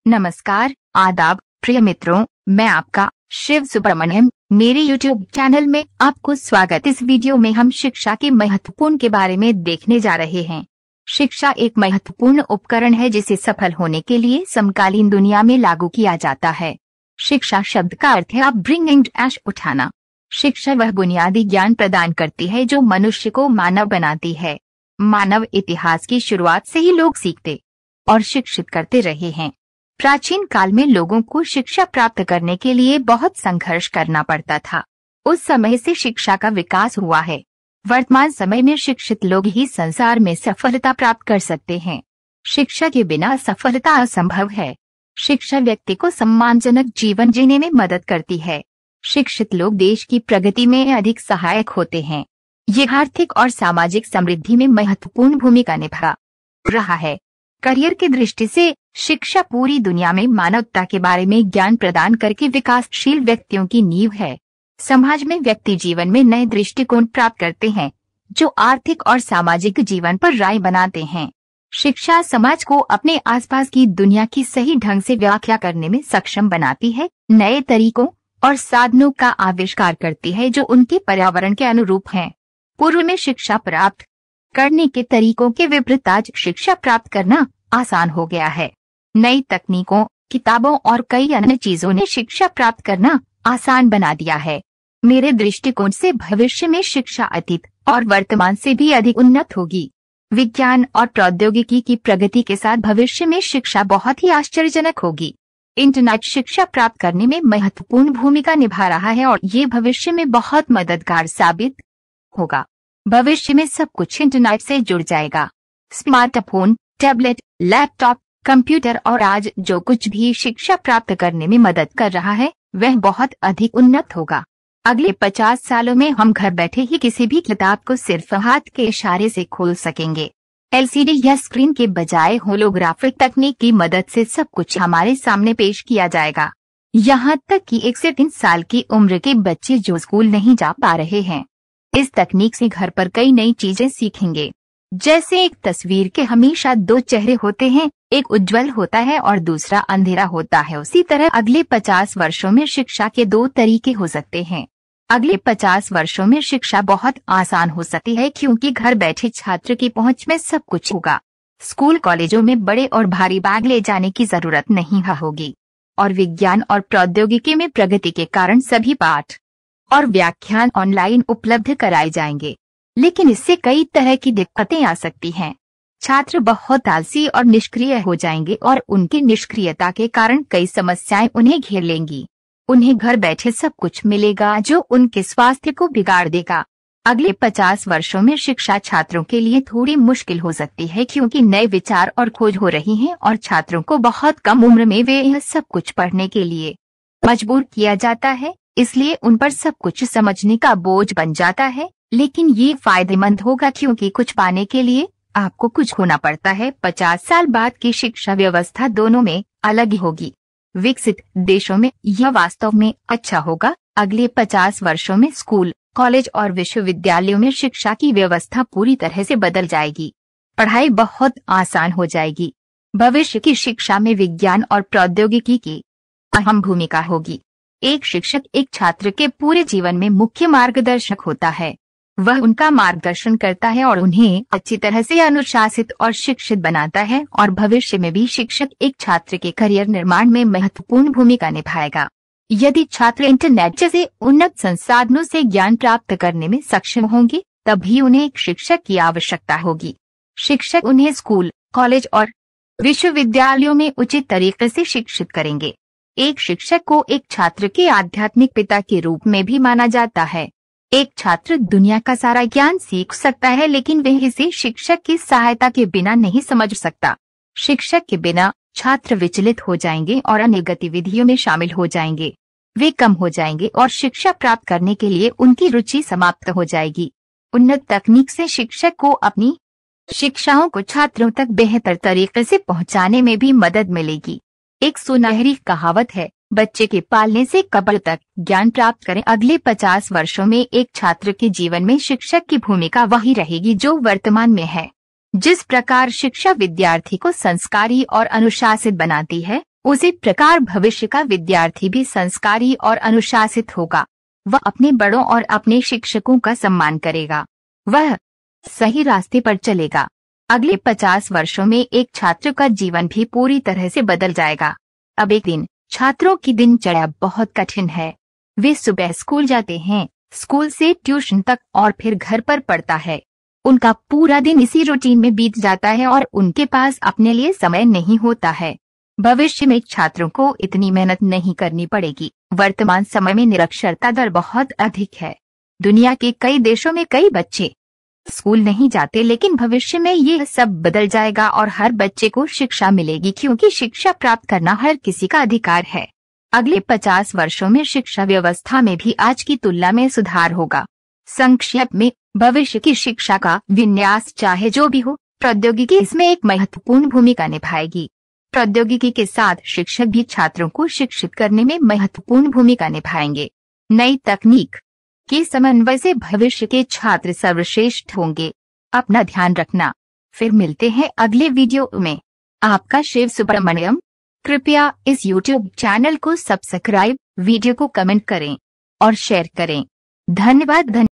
नमस्कार, आदाब, प्रिय मित्रों, मैं आपका शिव सुब्रमण्यम। मेरे YouTube चैनल में आपको स्वागत। इस वीडियो में हम शिक्षा के महत्वपूर्ण के बारे में देखने जा रहे हैं। शिक्षा एक महत्वपूर्ण उपकरण है जिसे सफल होने के लिए समकालीन दुनिया में लागू किया जाता है। शिक्षा शब्द का अर्थ है अपब्रिंगिंग, उठाना। शिक्षा वह बुनियादी ज्ञान प्रदान करती है जो मनुष्य को मानव बनाती है। मानव इतिहास की शुरुआत से ही लोग सीखते और शिक्षित करते रहे हैं। प्राचीन काल में लोगों को शिक्षा प्राप्त करने के लिए बहुत संघर्ष करना पड़ता था। उस समय से शिक्षा का विकास हुआ है। वर्तमान समय में शिक्षित लोग ही संसार में सफलता प्राप्त कर सकते हैं। शिक्षा के बिना सफलता असंभव है। शिक्षा व्यक्ति को सम्मानजनक जीवन जीने में मदद करती है। शिक्षित लोग देश की प्रगति में अधिक सहायक होते हैं। ये आर्थिक और सामाजिक समृद्धि में महत्वपूर्ण भूमिका निभा रहा है। करियर की दृष्टि से शिक्षा पूरी दुनिया में मानवता के बारे में ज्ञान प्रदान करके विकासशील व्यक्तियों की नींव है। समाज में व्यक्ति जीवन में नए दृष्टिकोण प्राप्त करते हैं जो आर्थिक और सामाजिक जीवन पर राय बनाते हैं। शिक्षा समाज को अपने आसपास की दुनिया की सही ढंग से व्याख्या करने में सक्षम बनाती है, नए तरीकों और साधनों का आविष्कार करती है जो उनके पर्यावरण के अनुरूप हैं। पूर्व में शिक्षा प्राप्त करने के तरीकों के विपरीत आज शिक्षा प्राप्त करना आसान हो गया है। नई तकनीकों, किताबों और कई अन्य चीजों ने शिक्षा प्राप्त करना आसान बना दिया है। मेरे दृष्टिकोण से भविष्य में शिक्षा अतीत और वर्तमान से भी अधिक उन्नत होगी। विज्ञान और प्रौद्योगिकी की प्रगति के साथ भविष्य में शिक्षा बहुत ही आश्चर्यजनक होगी। इंटरनेट शिक्षा प्राप्त करने में महत्वपूर्ण भूमिका निभा रहा है और ये भविष्य में बहुत मददगार साबित होगा। भविष्य में सब कुछ इंटरनेट से जुड़ जाएगा। स्मार्टफोन, टैबलेट, लैपटॉप, कंप्यूटर और आज जो कुछ भी शिक्षा प्राप्त करने में मदद कर रहा है वह बहुत अधिक उन्नत होगा। अगले 50 सालों में हम घर बैठे ही किसी भी किताब को सिर्फ हाथ के इशारे से खोल सकेंगे। एलसीडी या स्क्रीन के बजाय होलोग्राफिक तकनीक की मदद से सब कुछ हमारे सामने पेश किया जाएगा। यहाँ तक कि 1 से 3 साल की उम्र के बच्चे जो स्कूल नहीं जा पा रहे हैं इस तकनीक से घर पर कई नई चीजें सीखेंगे। जैसे एक तस्वीर के हमेशा 2 चेहरे होते हैं, एक उज्जवल होता है और दूसरा अंधेरा होता है, उसी तरह अगले 50 वर्षों में शिक्षा के 2 तरीके हो सकते हैं। अगले 50 वर्षों में शिक्षा बहुत आसान हो सकती है क्योंकि घर बैठे छात्र की पहुंच में सब कुछ होगा। स्कूल कॉलेजों में बड़े और भारी बैग ले जाने की जरूरत नहीं होगी और विज्ञान और प्रौद्योगिकी में प्रगति के कारण सभी पाठ और व्याख्यान ऑनलाइन उपलब्ध कराए जाएंगे। लेकिन इससे कई तरह की दिक्कतें आ सकती हैं। छात्र बहुत आलसी और निष्क्रिय हो जाएंगे और उनकी निष्क्रियता के कारण कई समस्याएं उन्हें घेर लेंगी। उन्हें घर बैठे सब कुछ मिलेगा जो उनके स्वास्थ्य को बिगाड़ देगा। अगले 50 वर्षों में शिक्षा छात्रों के लिए थोड़ी मुश्किल हो सकती है क्योंकि नए विचार और खोज हो रही हैं और छात्रों को बहुत कम उम्र में वे यह सब कुछ पढ़ने के लिए मजबूर किया जाता है, इसलिए उन पर सब कुछ समझने का बोझ बन जाता है। लेकिन ये फायदेमंद होगा क्योंकि कुछ पाने के लिए आपको कुछ खोना पड़ता है। 50 साल बाद की शिक्षा व्यवस्था दोनों में अलग होगी। विकसित देशों में यह वास्तव में अच्छा होगा। अगले 50 वर्षों में स्कूल, कॉलेज और विश्वविद्यालयों में शिक्षा की व्यवस्था पूरी तरह से बदल जाएगी। पढ़ाई बहुत आसान हो जाएगी। भविष्य की शिक्षा में विज्ञान और प्रौद्योगिकी की अहम भूमिका होगी। एक शिक्षक एक छात्र के पूरे जीवन में मुख्य मार्गदर्शक होता है। वह उनका मार्गदर्शन करता है और उन्हें अच्छी तरह से अनुशासित और शिक्षित बनाता है और भविष्य में भी शिक्षक एक छात्र के करियर निर्माण में महत्वपूर्ण भूमिका निभाएगा। यदि छात्र इंटरनेट जैसे उन्नत संसाधनों से ज्ञान प्राप्त करने में सक्षम होंगे तभी उन्हें एक शिक्षक की आवश्यकता होगी। शिक्षक उन्हें स्कूल, कॉलेज और विश्वविद्यालयों में उचित तरीके से शिक्षित करेंगे। एक शिक्षक को एक छात्र के आध्यात्मिक पिता के रूप में भी माना जाता है। एक छात्र दुनिया का सारा ज्ञान सीख सकता है लेकिन वह इसे शिक्षक की सहायता के बिना नहीं समझ सकता। शिक्षक के बिना छात्र विचलित हो जाएंगे और अन्य गतिविधियों में शामिल हो जाएंगे। वे कम हो जाएंगे और शिक्षा प्राप्त करने के लिए उनकी रुचि समाप्त हो जाएगी। उन्नत तकनीक से शिक्षक को अपनी शिक्षाओं को छात्रों तक बेहतर तरीके से पहुंचाने में भी मदद मिलेगी। एक सुनहरी कहावत है, बच्चे के पालने से कब्र तक ज्ञान प्राप्त करें। अगले 50 वर्षों में एक छात्र के जीवन में शिक्षक की भूमिका वही रहेगी जो वर्तमान में है। जिस प्रकार शिक्षा विद्यार्थी को संस्कारी और अनुशासित बनाती है, उसी प्रकार भविष्य का विद्यार्थी भी संस्कारी और अनुशासित होगा। वह अपने बड़ों और अपने शिक्षकों का सम्मान करेगा। वह सही रास्ते पर चलेगा। अगले 50 वर्षों में एक छात्र का जीवन भी पूरी तरह से बदल जाएगा। अब एक दिन छात्रों की दिनचर्या बहुत कठिन है। वे सुबह स्कूल जाते हैं, स्कूल से ट्यूशन तक और फिर घर पर पढ़ता है। उनका पूरा दिन इसी रूटीन में बीत जाता है और उनके पास अपने लिए समय नहीं होता है। भविष्य में छात्रों को इतनी मेहनत नहीं करनी पड़ेगी। वर्तमान समय में निरक्षरता दर बहुत अधिक है। दुनिया के कई देशों में कई बच्चे स्कूल नहीं जाते, लेकिन भविष्य में ये सब बदल जाएगा और हर बच्चे को शिक्षा मिलेगी, क्योंकि शिक्षा प्राप्त करना हर किसी का अधिकार है। अगले 50 वर्षों में शिक्षा व्यवस्था में भी आज की तुलना में सुधार होगा। संक्षेप में, भविष्य की शिक्षा का विन्यास चाहे जो भी हो, प्रौद्योगिकी इसमें एक महत्वपूर्ण भूमिका निभाएगी। प्रौद्योगिकी के साथ शिक्षक भी छात्रों को शिक्षित करने में महत्वपूर्ण भूमिका निभाएंगे। नई तकनीक के समन्वय से भविष्य के छात्र सर्वश्रेष्ठ होंगे। अपना ध्यान रखना। फिर मिलते हैं अगले वीडियो में। आपका शिव सुब्रमण्यम। कृपया इस YouTube चैनल को सब्सक्राइब, वीडियो को कमेंट करें और शेयर करें। धन्यवाद।